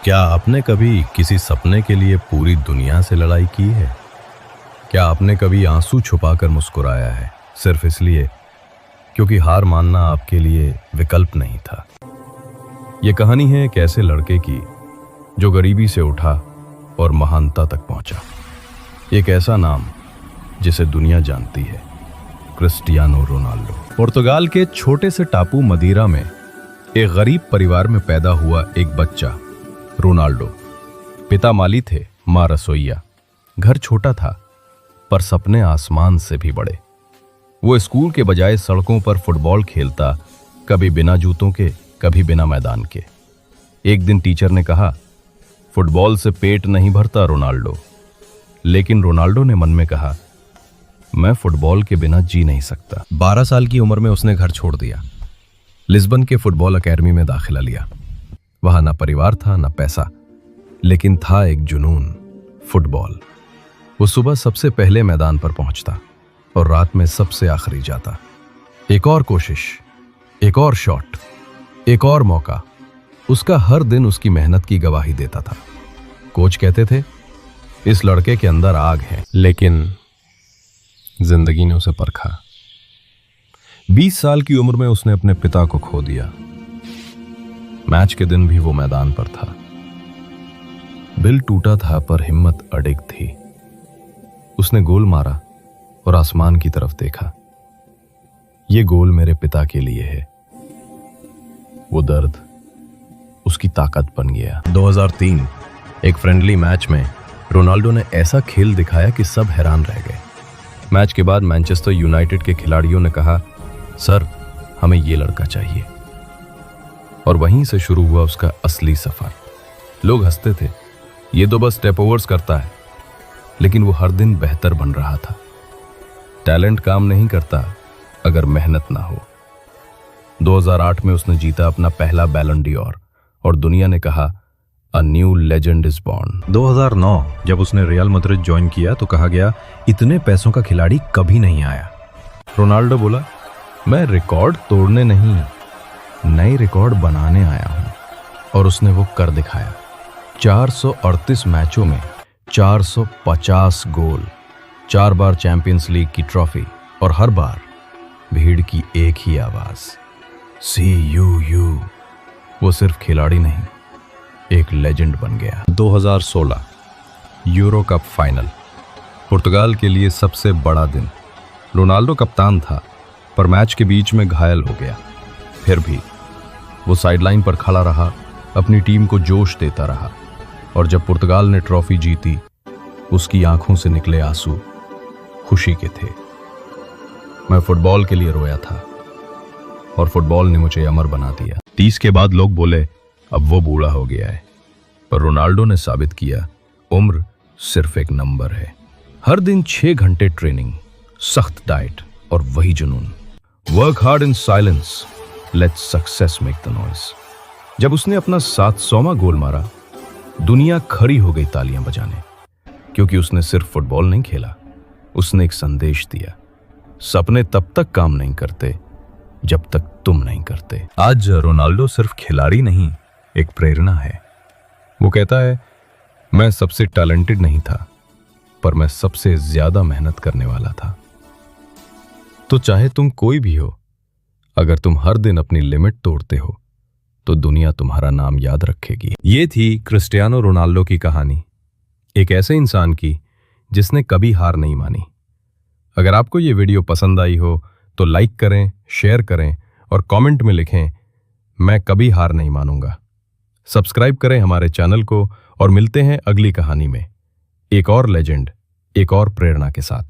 क्या आपने कभी किसी सपने के लिए पूरी दुनिया से लड़ाई की है? क्या आपने कभी आंसू छुपाकर मुस्कुराया है, सिर्फ इसलिए क्योंकि हार मानना आपके लिए विकल्प नहीं था? ये कहानी है एक ऐसे लड़के की जो गरीबी से उठा और महानता तक पहुंचा। एक ऐसा नाम जिसे दुनिया जानती है, क्रिस्टियानो रोनाल्डो। पुर्तगाल के छोटे से टापू मदीरा में एक गरीब परिवार में पैदा हुआ एक बच्चा रोनाल्डो। पिता माली थे, मां रसोइया। घर छोटा था पर सपने आसमान से भी बड़े। वो स्कूल के बजाय सड़कों पर फुटबॉल खेलता, कभी बिना जूतों के, कभी बिना मैदान के। एक दिन टीचर ने कहा, फुटबॉल से पेट नहीं भरता रोनाल्डो। लेकिन रोनाल्डो ने मन में कहा, मैं फुटबॉल के बिना जी नहीं सकता। 12 साल की उम्र में उसने घर छोड़ दिया, लिस्बन के फुटबॉल एकेडमी में दाखिला लिया। वहां ना परिवार था ना पैसा, लेकिन था एक जुनून, फुटबॉल। वो सुबह सबसे पहले मैदान पर पहुंचता और रात में सबसे आखिरी जाता। एक और कोशिश, एक और शॉट, एक और मौका। उसका हर दिन उसकी मेहनत की गवाही देता था। कोच कहते थे, इस लड़के के अंदर आग है। लेकिन जिंदगी ने उसे परखा। 20 साल की उम्र में उसने अपने पिता को खो दिया। मैच के दिन भी वो मैदान पर था। दिल टूटा था पर हिम्मत अडिग थी। उसने गोल मारा और आसमान की तरफ देखा। ये गोल मेरे पिता के लिए है। वो दर्द उसकी ताकत बन गया। 2003 एक फ्रेंडली मैच में रोनाल्डो ने ऐसा खेल दिखाया कि सब हैरान रह गए। मैच के बाद मैनचेस्टर यूनाइटेड के खिलाड़ियों ने कहा, सर, हमें ये लड़का चाहिए। और वहीं से शुरू हुआ उसका असली सफर। लोग हंसते थे, ये तो बस स्टेप ओवर्स करता है। लेकिन वो हर दिन बेहतर बन रहा था। टैलेंट काम नहीं करता अगर मेहनत ना हो। 2008 में उसने जीता अपना पहला बैलन ड'ओर और दुनिया ने कहा, a new legend is born. 2009 जब उसने रियल मैड्रिड ज्वाइन किया तो कहा गया, इतने पैसों का खिलाड़ी कभी नहीं आया। रोनाल्डो बोला, मैं रिकॉर्ड तोड़ने नहीं, नए रिकॉर्ड बनाने आया हूं। और उसने वो कर दिखाया। 438 मैचों में 450 गोल, 4 बार चैंपियंस लीग की ट्रॉफी और हर बार भीड़ की एक ही आवाज, CUU। वो सिर्फ खिलाड़ी नहीं, एक लेजेंड बन गया। 2016 यूरो कप फाइनल, पुर्तगाल के लिए सबसे बड़ा दिन। रोनाल्डो कप्तान था पर मैच के बीच में घायल हो गया। फिर भी वो साइडलाइन पर खड़ा रहा, अपनी टीम को जोश देता रहा। और जब पुर्तगाल ने ट्रॉफी जीती, उसकी आंखों से निकले आंसू खुशी के थे। मैं फुटबॉल के लिए रोया था और फुटबॉल ने मुझे अमर बना दिया। 30 के बाद लोग बोले, अब वो बूढ़ा हो गया है। पर रोनाल्डो ने साबित किया, उम्र सिर्फ एक नंबर है। हर दिन 6 घंटे ट्रेनिंग, सख्त डाइट और वही जुनून। Work hard in silence, let success make the noise. जब उसने अपना 700वां गोल मारा, दुनिया खड़ी हो गई तालियां बजाने। क्योंकि उसने सिर्फ फुटबॉल नहीं खेला, उसने एक संदेश दिया, सपने तब तक काम नहीं करते जब तक तुम नहीं करते। आज रोनाल्डो सिर्फ खिलाड़ी नहीं, एक प्रेरणा है। वो कहता है, मैं सबसे टैलेंटेड नहीं था पर मैं सबसे ज्यादा मेहनत करने वाला था। तो चाहे तुम कोई भी हो, अगर तुम हर दिन अपनी लिमिट तोड़ते हो तो दुनिया तुम्हारा नाम याद रखेगी। ये थी क्रिस्टियानो रोनाल्डो की कहानी, एक ऐसे इंसान की जिसने कभी हार नहीं मानी। अगर आपको ये वीडियो पसंद आई हो तो लाइक करें, शेयर करें और कमेंट में लिखें, मैं कभी हार नहीं मानूंगा। सब्सक्राइब करें हमारे चैनल को और मिलते हैं अगली कहानी में, एक और लेजेंड, एक और प्रेरणा के साथ।